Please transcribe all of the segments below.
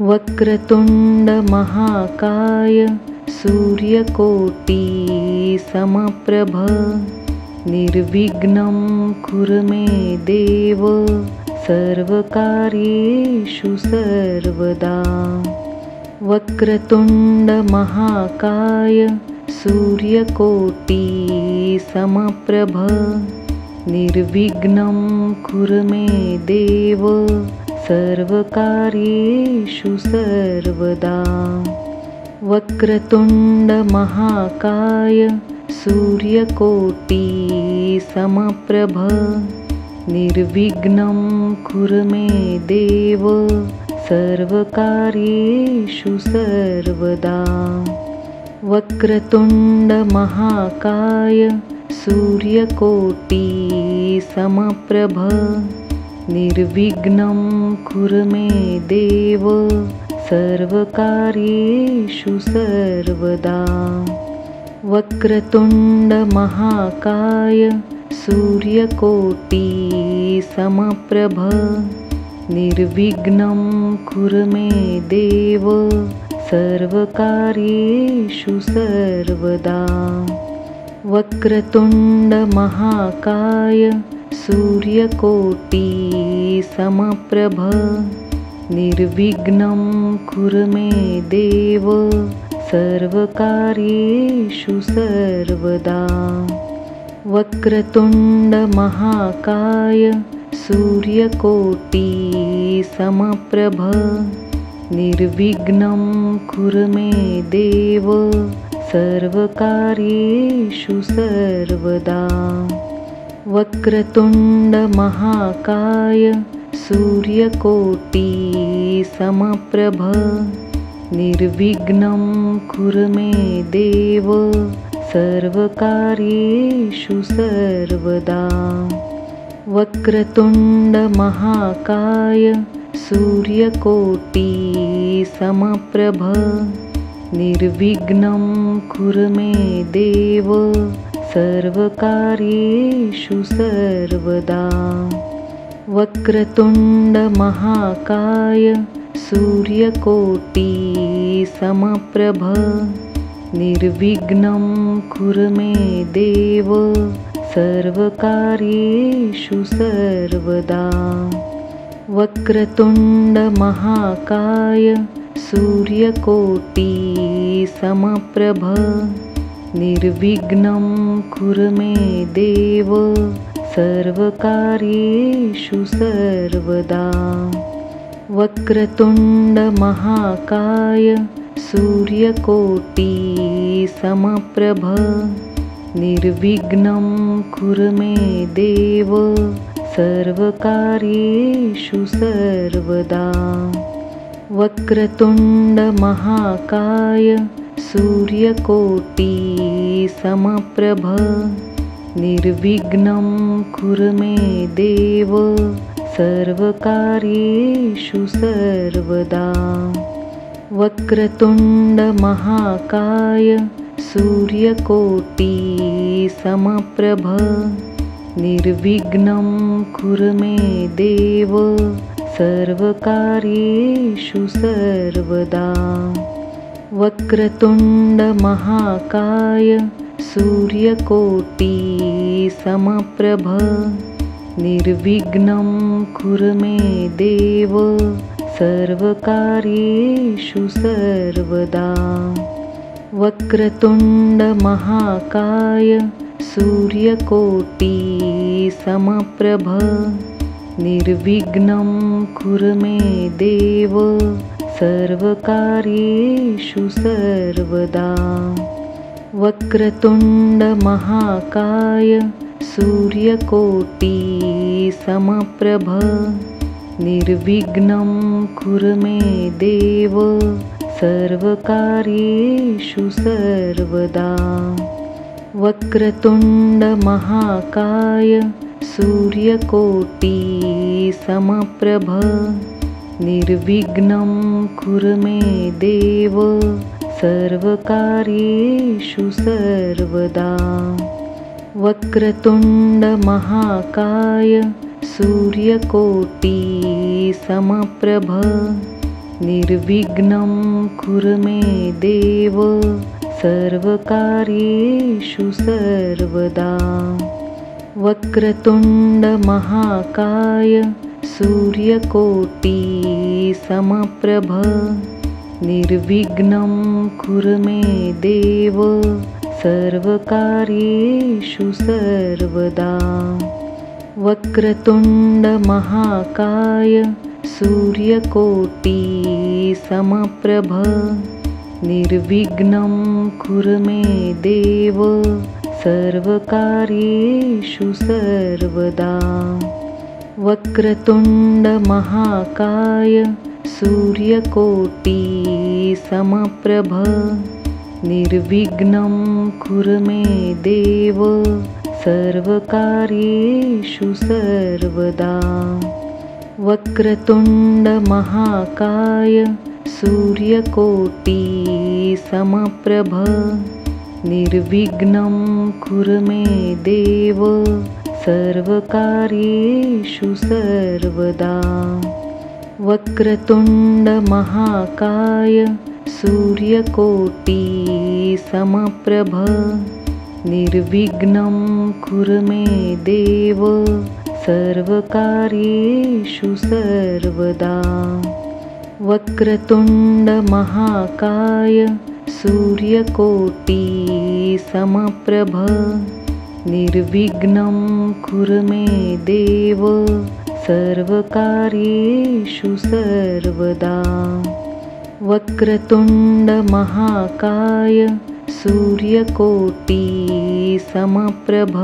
वक्रतुंड महाकाय सूर्यकोटि समप्रभ निर्विघ्नं कुरु मे देव सर्वकार्येषु सर्वदा। वक्रतुंड महाकाय सूर्यकोटि समप्रभ निर्विघ्नं कुरु मे देव सर्वकार्येषु सर्वदा। वक्रतुंड महाकाय सूर्यकोटि समप्रभ निर्विघ्नं कुरु मे देव सर्वकार्येषु सर्वदा। वक्रतुंड महाकाय सूर्यकोटि समप्रभ निर्विघ्नं कुरु मे देव सर्वकार्येषु सर्वदा। वक्रतुंड महाकाय सूर्यकोटि समप्रभ निर्विघ्नं कुरु मे देव सर्वकार्येषु सर्वदा। वक्रतुंड महाकाय सूर्यकोटि समप्रभ निर्विघ्नं कुरु मे देव सर्वकार्येषु सर्वदा। वक्रतुंड महाकाय सूर्यकोटि समप्रभ निर्विघ्नं कुरु मे देव सर्वकार्येषु सर्वदा। वक्रतुंड महाकाय सूर्यकोटि समप्रभ निर्विघ्नं कुरु मे देव सर्वकार्येषु सर्वदा। वक्रतुंड महाकाय सूर्यकोटि समप्रभ निर्विघ्नं कुरु मे देव सर्वकार्येषु सर्वदा। वक्रतुंड महाकाय सूर्यकोटि समप्रभ निर्विघ्नं कुरु मे देव सर्वकार्येषु सर्वदा। वक्रतुंड महाकाय सूर्यकोटि समप्रभ निर्विघ्नं कुरु मे देव सर्वकार्येषु सर्वदा। वक्रतुंड महाकाय सूर्यकोटि समप्रभ निर्विघ्नं कुरु मे देव सर्वकार्येषु सर्वदा। वक्रतुंड महाकाय सूर्यकोटि समप्रभ निर्विघ्नं कुरु मे देव सर्वकार्येषु सर्वदा। वक्रतुंड महाकाय सूर्यकोटि समप्रभ निर्विघ्नं कुरु मे देव सर्वकार्येषु सर्वदा। वक्रतुंड महाकाय सूर्यकोटि समप्रभ निर्विघ्नं कुरु मे देव सर्वकार्येषु सर्वदा। वक्रतुंड महाकाय सूर्यकोटि समप्रभ निर्विघ्नं कुरु मे देव सर्वकार्येषु सर्वदा। वक्रतुंड महाकाय सूर्यकोटि समप्रभ निर्विघ्नं कुरु मे देव सर्वकार्येषु सर्वदा। वक्रतुंड महाकाय सूर्यकोटि समप्रभ निर्विघ्नं कुरु मे देव सर्वकार्येषु सर्वदा। वक्रतुंड महाकाय सूर्यकोटि समप्रभ निर्विघ्नं कुरु मे देव सर्वकार्येषु सर्वदा। वक्रतुण्डमहाकाय सूर्यकोटि समप्रभ निर्विघ्नं कुरु मे देव सर्वकार्येषु सर्वदा। वक्रतुण्डमहाकाय सूर्यकोटि समप्रभ निर्विघ्नं कुरु मे देव सर्वकार्येषु सर्वदा। वक्रतुण्डमहाकाय सूर्यकोटि समप्रभ निर्विघ्नं कुरु मे देव सर्वकार्येषु सर्वदा। वक्रतुण्डमहाकाय सूर्यकोटि समप्रभ निर्विघ्नं कुरु मे देव सर्वकार्येषु सर्वदा। वक्रतुण्डमहाकाय सूर्यकोटि समप्रभ निर्विघ्नं कुरु मे देव सर्वकार्येषु सर्वदा। वक्रतुण्डमहाकाय सूर्यकोटि समप्रभ निर्विघ्नं कुरु मे देव सर्वकार्येषु सर्वदा। वक्रतुण्डमहाकाय सूर्यकोटि समप्रभ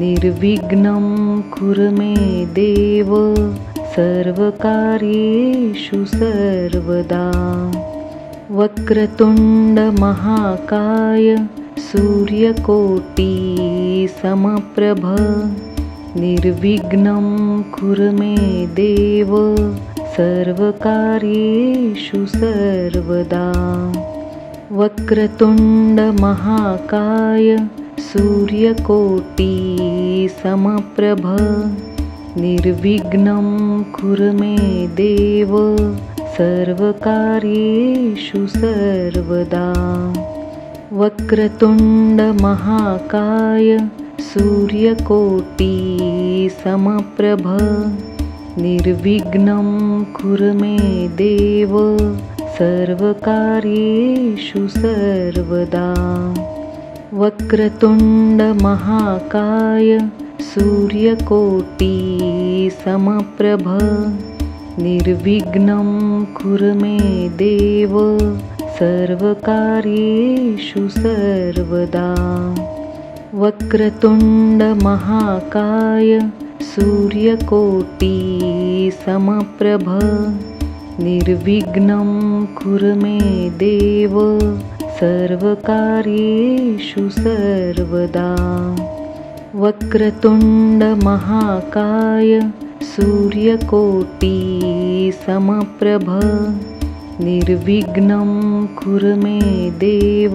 निर्विघ्नं कुरु मे देव सर्वकार्येषु सर्वदा। वक्रतुण्डमहाकाय सूर्यकोटि समप्रभ निर्विघ्नं कुरु मे देव सर्वकार्येषु सर्वदा। वक्रतुण्डमहाकाय सूर्यकोटि समप्रभ निर्विघ्नं कुरु मे देव सर्वकार्येषु सर्वदा। वक्रतुण्डमहाकाय सूर्यकोटि समप्रभ निर्विघ्नं कुरु मे देव सर्वकार्येषु सर्वदा। वक्रतुण्डमहाकाय सूर्यकोटि समप्रभ निर्विघ्नं कुरु मे देव सर्वकार्येषु सर्वदा। वक्रतुण्डमहाकाय सूर्यकोटि समप्रभ निर्विघ्नं कुरु मे देव सर्वकार्येषु सर्वदा। वक्रतुण्डमहाकाय सूर्यकोटि समप्रभ निर्विघ्नं कुरु मे देव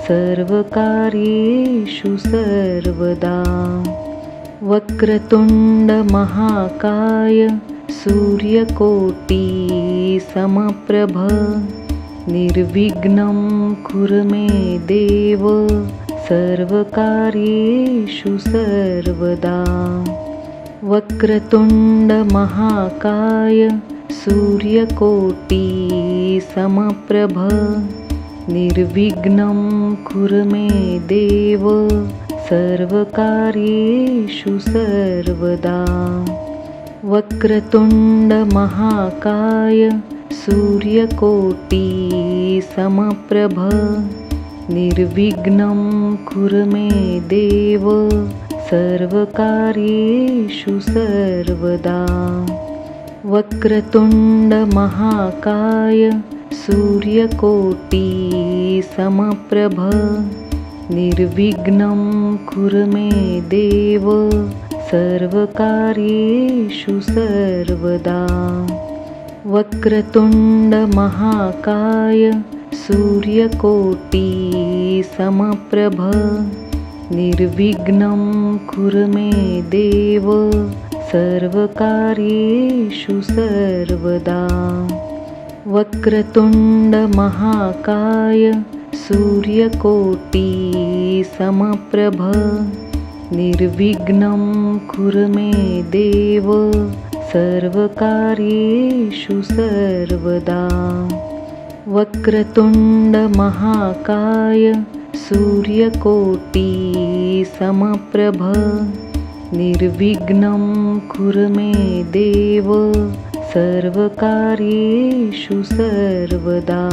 सर्वकार्येषु सर्वदा। वक्रतुण्डमहाकाय सूर्यकोटि समप्रभ निर्विघ्नं कुरु मे देव सर्वकार्येषु सर्वदा। वक्रतुण्डमहाकाय सूर्यकोटि समप्रभ निर्विघ्नं कुरु मे देव सर्वकार्येषु सर्वदा। वक्रतुण्डमहाकाय सूर्यकोटि समप्रभ निर्विघ्नं कुरु मे देव सर्वकार्येषु सर्वदा। वक्रतुण्डमहाकाय सूर्यकोटि समप्रभ निर्विघ्नं कुरु मे देव सर्वकार्येषु सर्वदा। वक्रतुण्डमहाकाय सूर्यकोटि समप्रभ निर्विघ्नं कुरु मे देव सर्वकार्येषु सर्वदा। वक्रतुंड महाकाय सूर्यकोटि समप्रभ निर्विघ्नं कुरु मे देव सर्वकार्येषु सर्वदा। वक्रतुंड महाकाय सूर्यकोटि समप्रभ निर्विघ्नं कुरु मे देव सर्वकार्येषु सर्वदा।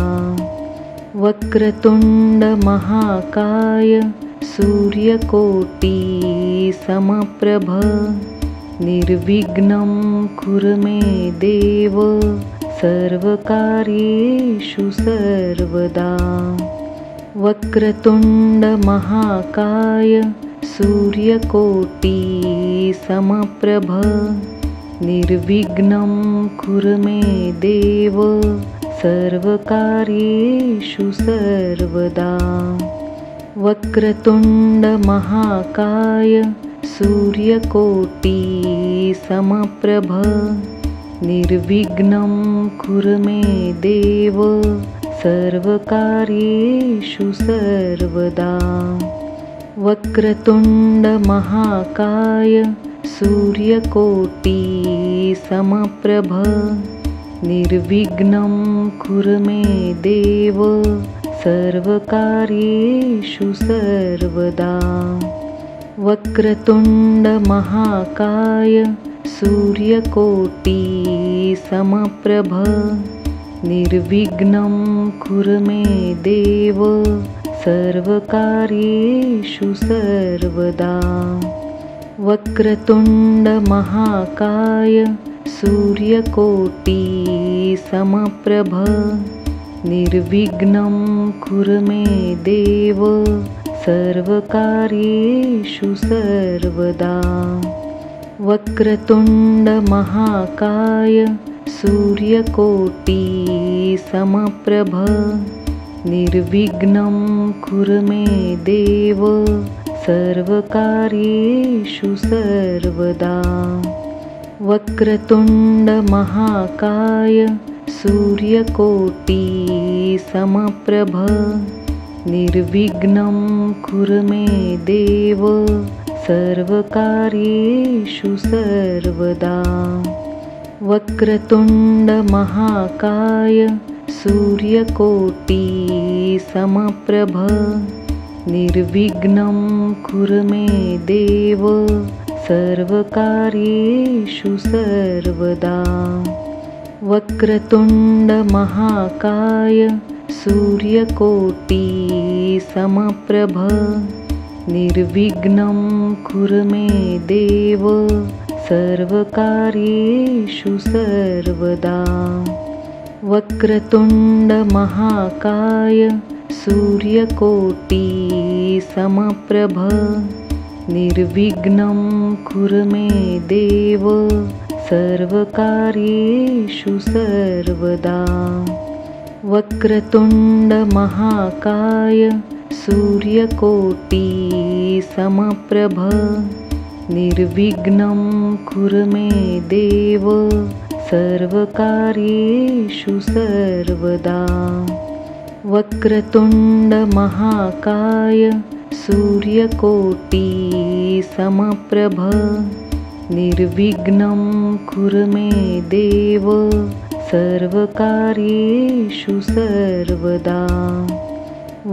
वक्रतुंड महाकाय सूर्यकोटि समप्रभ निर्विघ्नं कुरु मे देव सर्वकार्येषु सर्वदा। वक्रतुंड महाकाय सूर्यकोटि समप्रभ निर्विघ्नं कुरु मे देव सर्वकार्येषु सर्वदा। वक्रतुंड महाकाय सूर्यकोटि समप्रभ निर्विघ्नं कुरु मे देव सर्वकार्येषु सर्वदा। वक्रतुंड महाकाय सूर्यकोटि समप्रभ निर्विघ्नं कुरु मे देव सर्वकार्येषु सर्वदा। वक्रतुंड महाकाय सूर्यकोटि समप्रभ निर्विघ्नं कुरु मे देव सर्वकार्येषु सर्वदा। वक्रतुंड महाकाय सूर्यकोटि समप्रभ निर्विघ्नं कुरु मे देव सर्वकार्येषु सर्वदा। वक्रतुंड महाकाय सूर्यकोटि समप्रभ निर्विघ्नं कुरु मे देव सर्वकार्येषु सर्वदा। वक्रतुंड महाकाय सूर्यकोटि समप्रभ निर्विघ्नं कुरु मे देव सर्वकार्येषु सर्वदा। वक्रतुंड महाकाय सूर्यकोटि समप्रभ निर्विघ्नं कुरु मे देव सर्वकार्येषु सर्वदा। वक्रतुंड महाकाय सूर्यकोटि समप्रभ निर्विघ्नं कुरु मे देव सर्वकार्येषु सर्वदा। वक्रतुंड महाकाय सूर्यकोटि समप्रभ निर्विघ्नं कुरु मे देव सर्वकार्येषु सर्वदा। वक्रतुंड महाकाय सूर्यकोटि समप्रभ निर्विघ्नं कुरु मे देव सर्वकार्येषु सर्वदा। वक्रतुंड महाकाय सूर्यकोटि समप्रभ निर्विघ्नं कुरु मे देव सर्वकार्येषु सर्वदा।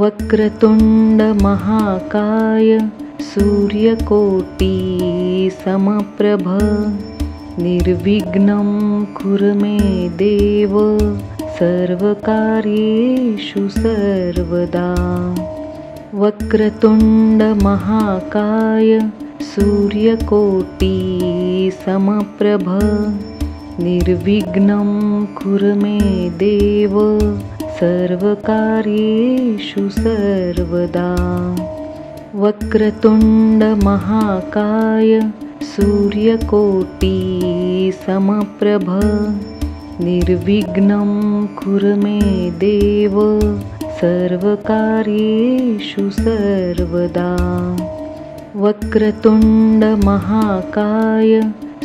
वक्रतुंड महाकाय सूर्यकोटि समप्रभ निर्विघ्नं कुरु मे देव सर्वकार्येषु सर्वदा। वक्रतुंड महाकाय सूर्यकोटि समप्रभ निर्विघ्नं कुरु मे देव सर्वकार्येषु सर्वदा। वक्रतुंड महाकाय सूर्यकोटि समप्रभ निर्विघ्नं कुरु मे देव सर्वकार्येषु सर्वदा। वक्रतुंड महाकाय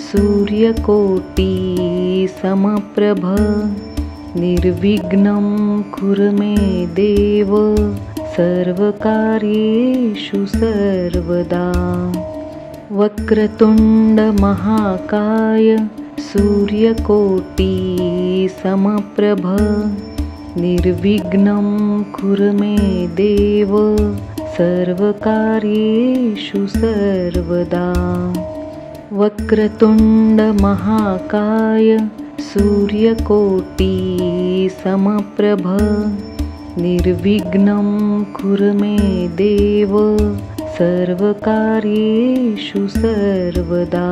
सूर्यकोटि समप्रभ निर्विघ्नं कुरु मे देव सर्वकार्येषु सर्वदा। वक्रतुण्डमहाकाय सूर्यकोटि समप्रभ निर्विघ्नं कुरु मे देव सर्वकार्येषु सर्वदा। वक्रतुण्डमहाकाय सूर्यकोटि समप्रभ निर्विघ्नं कुरु मे देव सर्वकार्येषु सर्वदा।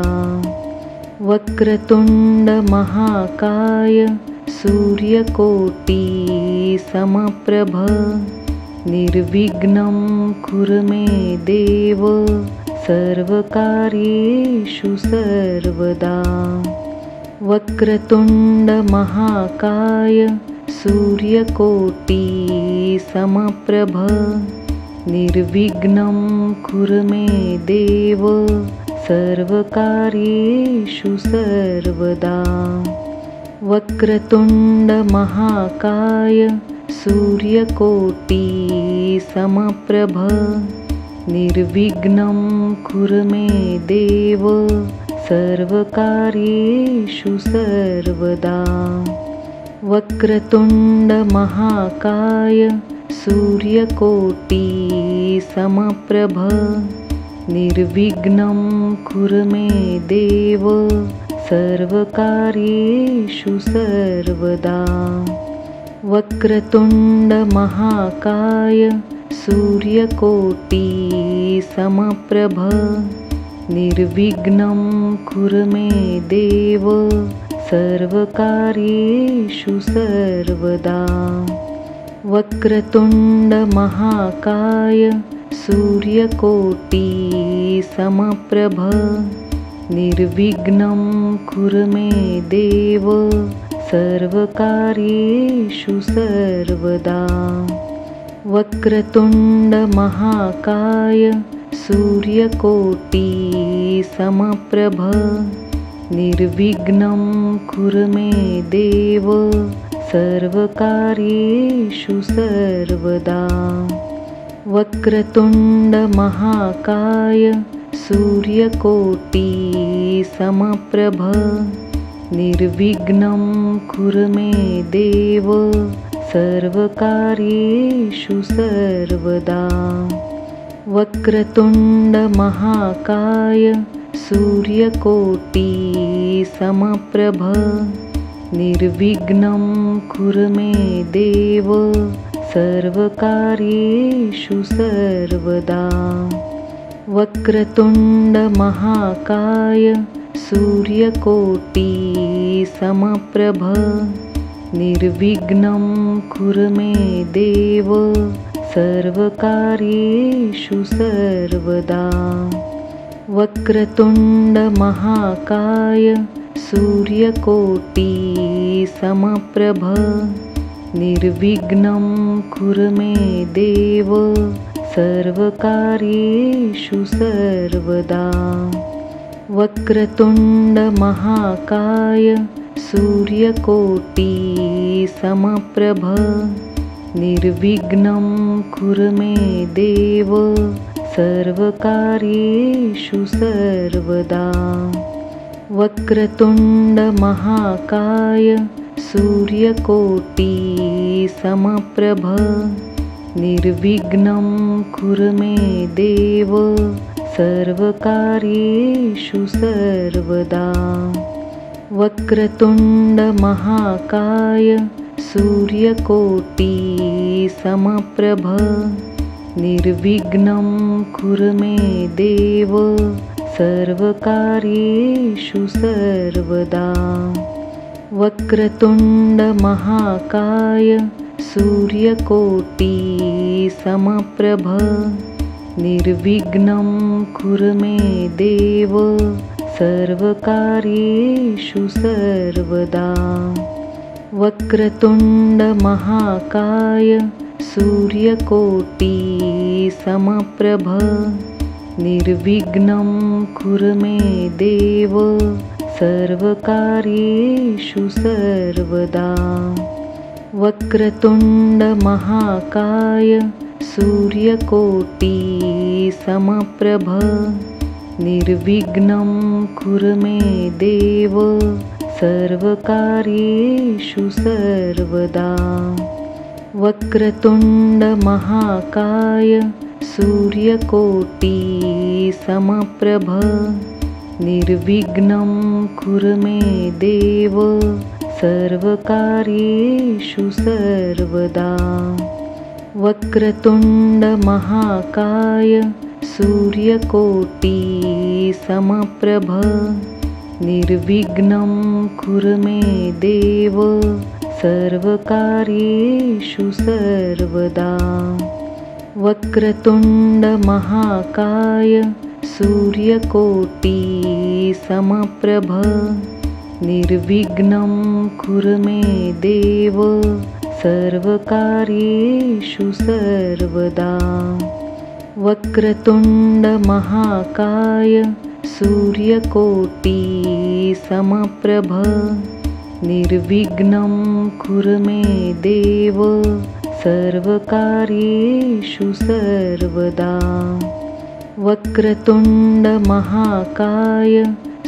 वक्रतुण्डमहाकाय सूर्यकोटि समप्रभ निर्विघ्नं कुरु मे देव सर्वकार्येषु सर्वदा। वक्रतुण्डमहाकाय सूर्यकोटि समप्रभ निर्विघ्नं कुरु मे देव सर्वकार्येषु सर्वदा। वक्रतुण्डमहाकाय सूर्यकोटि समप्रभ निर्विघ्नं कुरु मे देव सर्वकार्येषु सर्वदा। वक्रतुण्डमहाकाय सूर्यकोटि समप्रभ निर्विघ्नं कुरु मे देव सर्वकार्येषु सर्वदा। वक्रतुण्डमहाकाय सूर्यकोटि समप्रभ निर्विघ्नं कुरु मे देव सर्वकार्येषु सर्वदा। वक्रतुण्डमहाकाय सूर्यकोटि समप्रभ निर्विघ्नं कुरु मे देव सर्वकार्येषु सर्वदा। वक्रतुण्डमहाकाय सूर्यकोटि समप्रभ निर्विघ्नं कुरु मे देव सर्वकार्येषु सर्वदा। वक्रतुण्डमहाकाय सूर्यकोटि समप्रभ निर्विघ्नं कुरु मे देव सर्वकार्येषु सर्वदा। वक्रतुण्डमहाकाय सूर्यकोटि समप्रभ निर्विघ्नं कुरु मे देव सर्वकार्येषु सर्वदा। वक्रतुण्डमहाकाय सूर्यकोटि समप्रभ निर्विघ्नं कुरु मे देव सर्वकार्येषु सर्वदा। वक्रतुण्डमहाकाय सूर्यकोटि समप्रभ निर्विघ्नं कुरु मे देव सर्वकार्येषु सर्वदा। वक्रतुण्डमहाकाय सूर्यकोटि समप्रभ निर्विघ्नं कुरु मे देव सर्वकार्येषु सर्वदा। वक्रतुण्डमहाकाय सूर्यकोटि समप्रभ निर्विघ्नं कुरु मे देव सर्वकार्येषु सर्वदा। वक्रतुण्डमहाकाय सूर्यकोटि समप्रभ निर्विघ्नं कुरु मे देव सर्वकार्येषु सर्वदा। वक्रतुण्डमहाकाय सूर्यकोटि समप्रभ निर्विघ्नं कुरु मे देव सर्वकार्येषु सर्वदा। वक्रतुण्डमहाकाय सूर्यकोटि समप्रभ निर्विघ्नं कुरु मे देव सर्वकार्येषु सर्वदा। वक्रतुंड महाकाय सूर्यकोटि समप्रभ निर्विघ्नं कुरु मे देव सर्वकार्येषु सर्वदा। वक्रतुंड महाकाय सूर्यकोटि समप्रभ निर्विघ्नं कुरु मे देव सर्वकार्येषु सर्वदा। वक्रतुंड महाकाय सूर्यकोटि समप्रभ निर्विघ्नं कुरु मे देव सर्वकार्येषु सर्वदा। वक्रतुंड महाकाय सूर्यकोटि समप्रभ निर्विघ्नं कुरु मे देव सर्वकार्येषु सर्वदा। वक्रतुंड महाकाय सूर्यकोटि समप्रभ निर्विघ्नं कुरु मे देव सर्वकार्येषु सर्वदा। वक्रतुंड महाकाय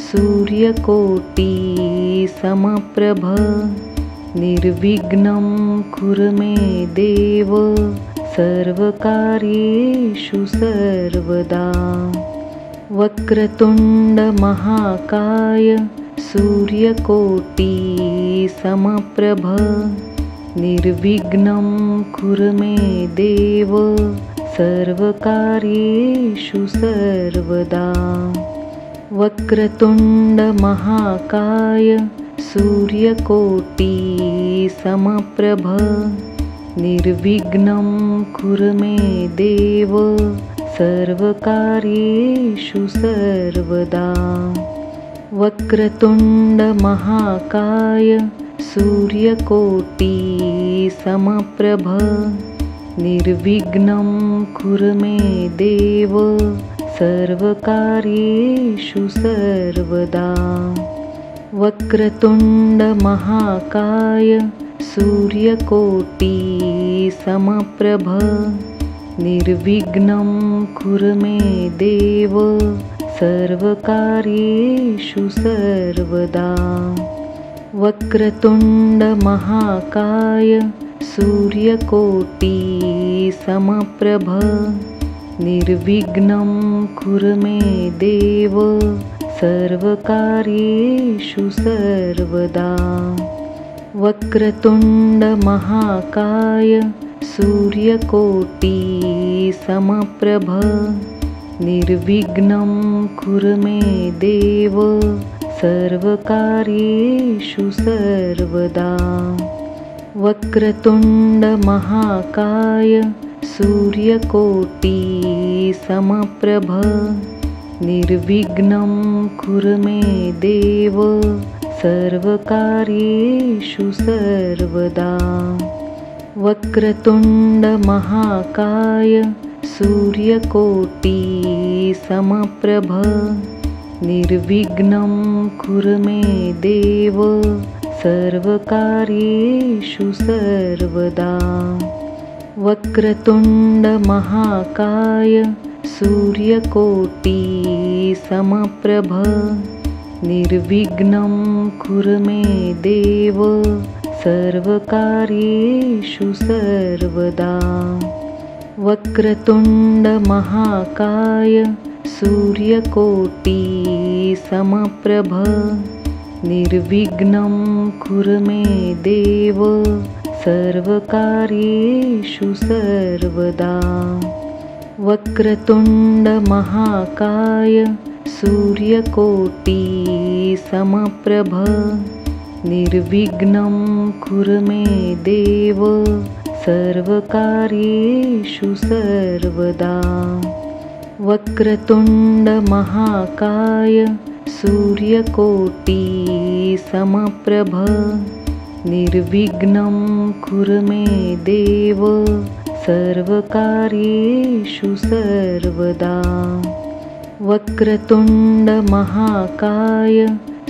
सूर्यकोटि समप्रभ निर्विघ्नं कुरु मे देव सर्वकार्येषु सर्वदा। वक्रतुंड महाकाय सूर्यकोटि समप्रभ निर्विघ्नं कुरु मे देव सर्वकार्येषु सर्वदा। वक्रतुंड महाकाय सूर्यकोटि समप्रभ निर्विघ्नं कुरु मे देव सर्वकार्येषु सर्वदा। वक्रतुंड महाकाय सूर्यकोटि समप्रभ निर्विघ्नं कुरु मे देव सर्वकार्येषु सर्वदा। वक्रतुंड महाकाय सूर्यकोटि समप्रभ निर्विघ्नं कुरु मे देव सर्वकार्येषु सर्वदा। वक्रतुंड महाकाय सूर्यकोटि समप्रभ निर्विघ्नं कुरु मे देव सर्वकार्येषु सर्वदा। वक्रतुंड महाकाय सूर्यकोटि समप्रभ निर्विघ्नं कुरु मे देव सर्वकार्येषु सर्वदा। वक्रतुंड महाकाय सूर्यकोटि समप्रभ निर्विघ्नं कुरु मे देव सर्वकार्येषु सर्वदा। वक्रतुंड महाकाय सूर्यकोटि समप्रभ निर्विघ्नं कुरु मे देव सर्वकार्येषु सर्वदा। वक्रतुंड महाकाय सूर्यकोटि समप्रभ निर्विघ्नं कुरु मे देव सर्वकार्येषु सर्वदा। वक्रतुंड महाकाय सूर्यकोटि समप्रभ निर्विघ्नं कुरु मे देव सर्वकार्येषु सर्वदा। वक्रतुंड महाकाय सूर्यकोटि समप्रभ निर्विघ्नं कुरु मे देव सर्वकार्येषु सर्वदा। वक्रतुंड महाकाय सूर्यकोटि समप्रभ निर्विघ्नं कुरु मे देव सर्वकार्येषु सर्वदा। वक्रतुंड महाकाय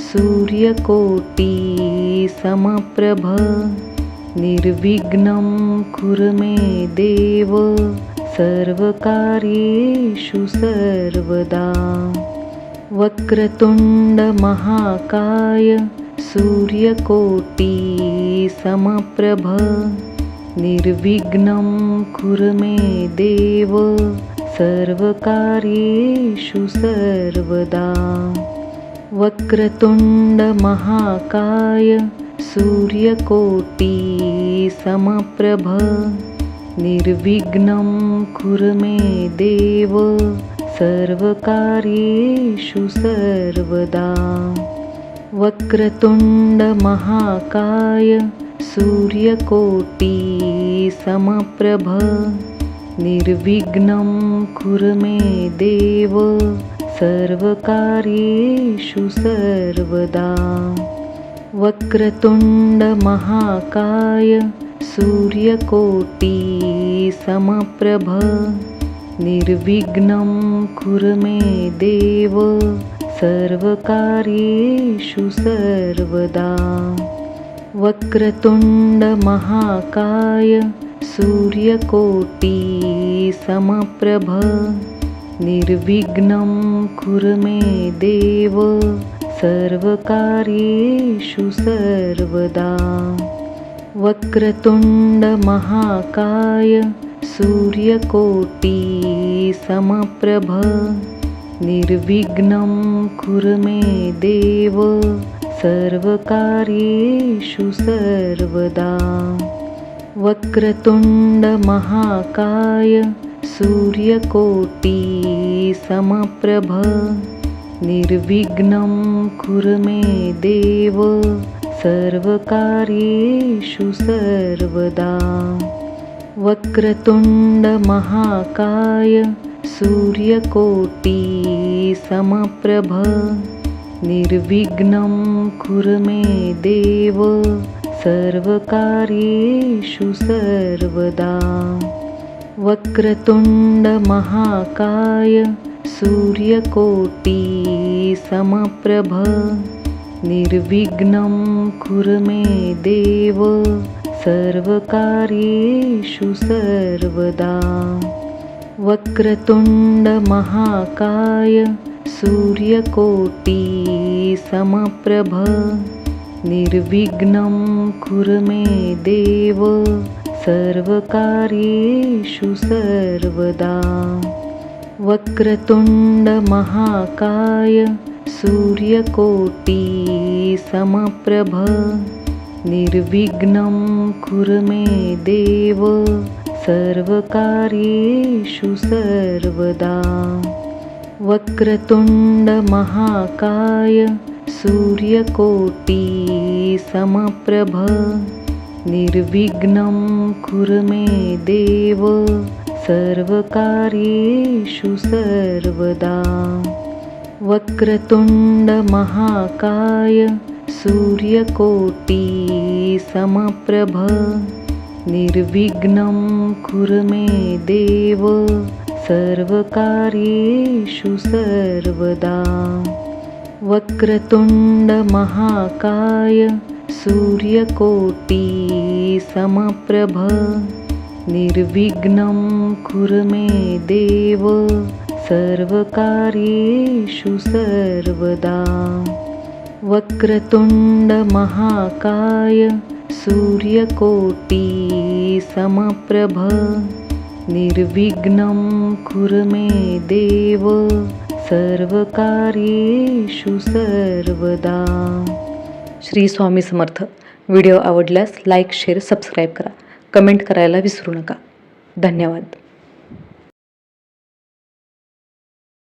सूर्यकोटि समप्रभ निर्विघ्नं कुरु मे देव सर्वकार्येषु सर्वदा। वक्रतुण्डमहाकाय सूर्यकोटि समप्रभ निर्विघ्नं कुरु मे देव सर्वकार्येषु सर्वदा। वक्रतुण्डमहाकाय सूर्यकोटि समप्रभ निर्विघ्नं कुरु मे देव सर्वकार्येषु सर्वदा। वक्रतुण्डमहाकाय सूर्यकोटि समप्रभ निर्विघ्नं कुरु मे देव सर्वकार्येषु सर्वदा। वक्रतुण्डमहाकाय सूर्यकोटि समप्रभ निर्विघ्नं कुरु मे देव सर्वकार्येषु सर्वदा। वक्रतुण्डमहाकाय सूर्यकोटि समप्रभ निर्विघ्नं कुरु मे देव सर्वकार्येषु सर्वदा। वक्रतुण्डमहाकाय सूर्यकोटि समप्रभ निर्विघ्नं कुरु मे देव सर्वकार्येषु सर्वदा। वक्रतुण्डमहाकाय सूर्यकोटि समप्रभ निर्विघ्नं कुरु मे देव सर्वकार्येषु सर्वदा। वक्रतुण्डमहाकाय सूर्यकोटि समप्रभ निर्विघ्नं कुरु मे देव सर्वकार्येषु सर्वदा। वक्रतुण्डमहाकाय सूर्यकोटि समप्रभ निर्विघ्नं कुरु मे देव सर्वकार्येषु सर्वदा। वक्रतुण्डमहाकाय सूर्यकोटि समप्रभ निर्विघ्नं कुरु मे देव सर्वकार्येषु सर्वदा। वक्रतुण्डमहाकाय सूर्यकोटि समप्रभ निर्विघ्नं कुरु मे देव सर्वकार्येषु सर्वदा। वक्रतुण्डमहाकाय सूर्यकोटि समप्रभ निर्विघ्नं कुरु मे देव सर्वकार्येषु सर्वदा। वक्रतुण्डमहाकाय सूर्यकोटि समप्रभ निर्विघ्नं कुरु मे देव सर्वकार्येषु सर्वदा। वक्रतुण्डमहाकाय सूर्यकोटि समप्रभ निर्विघ्नं कुरु मे देव सर्वकार्येषु सर्वदा। वक्रतुण्डमहाकाय सूर्यकोटि समप्रभ निर्विघ्नं कुरु मे देव सर्वकार्येषु सर्वदा। श्री स्वामी समर्थ. व्हिडिओ आवडल्यास लाईक, शेअर, सबस्क्राईब करा. कमेंट करायला विसरू नका. धन्यवाद.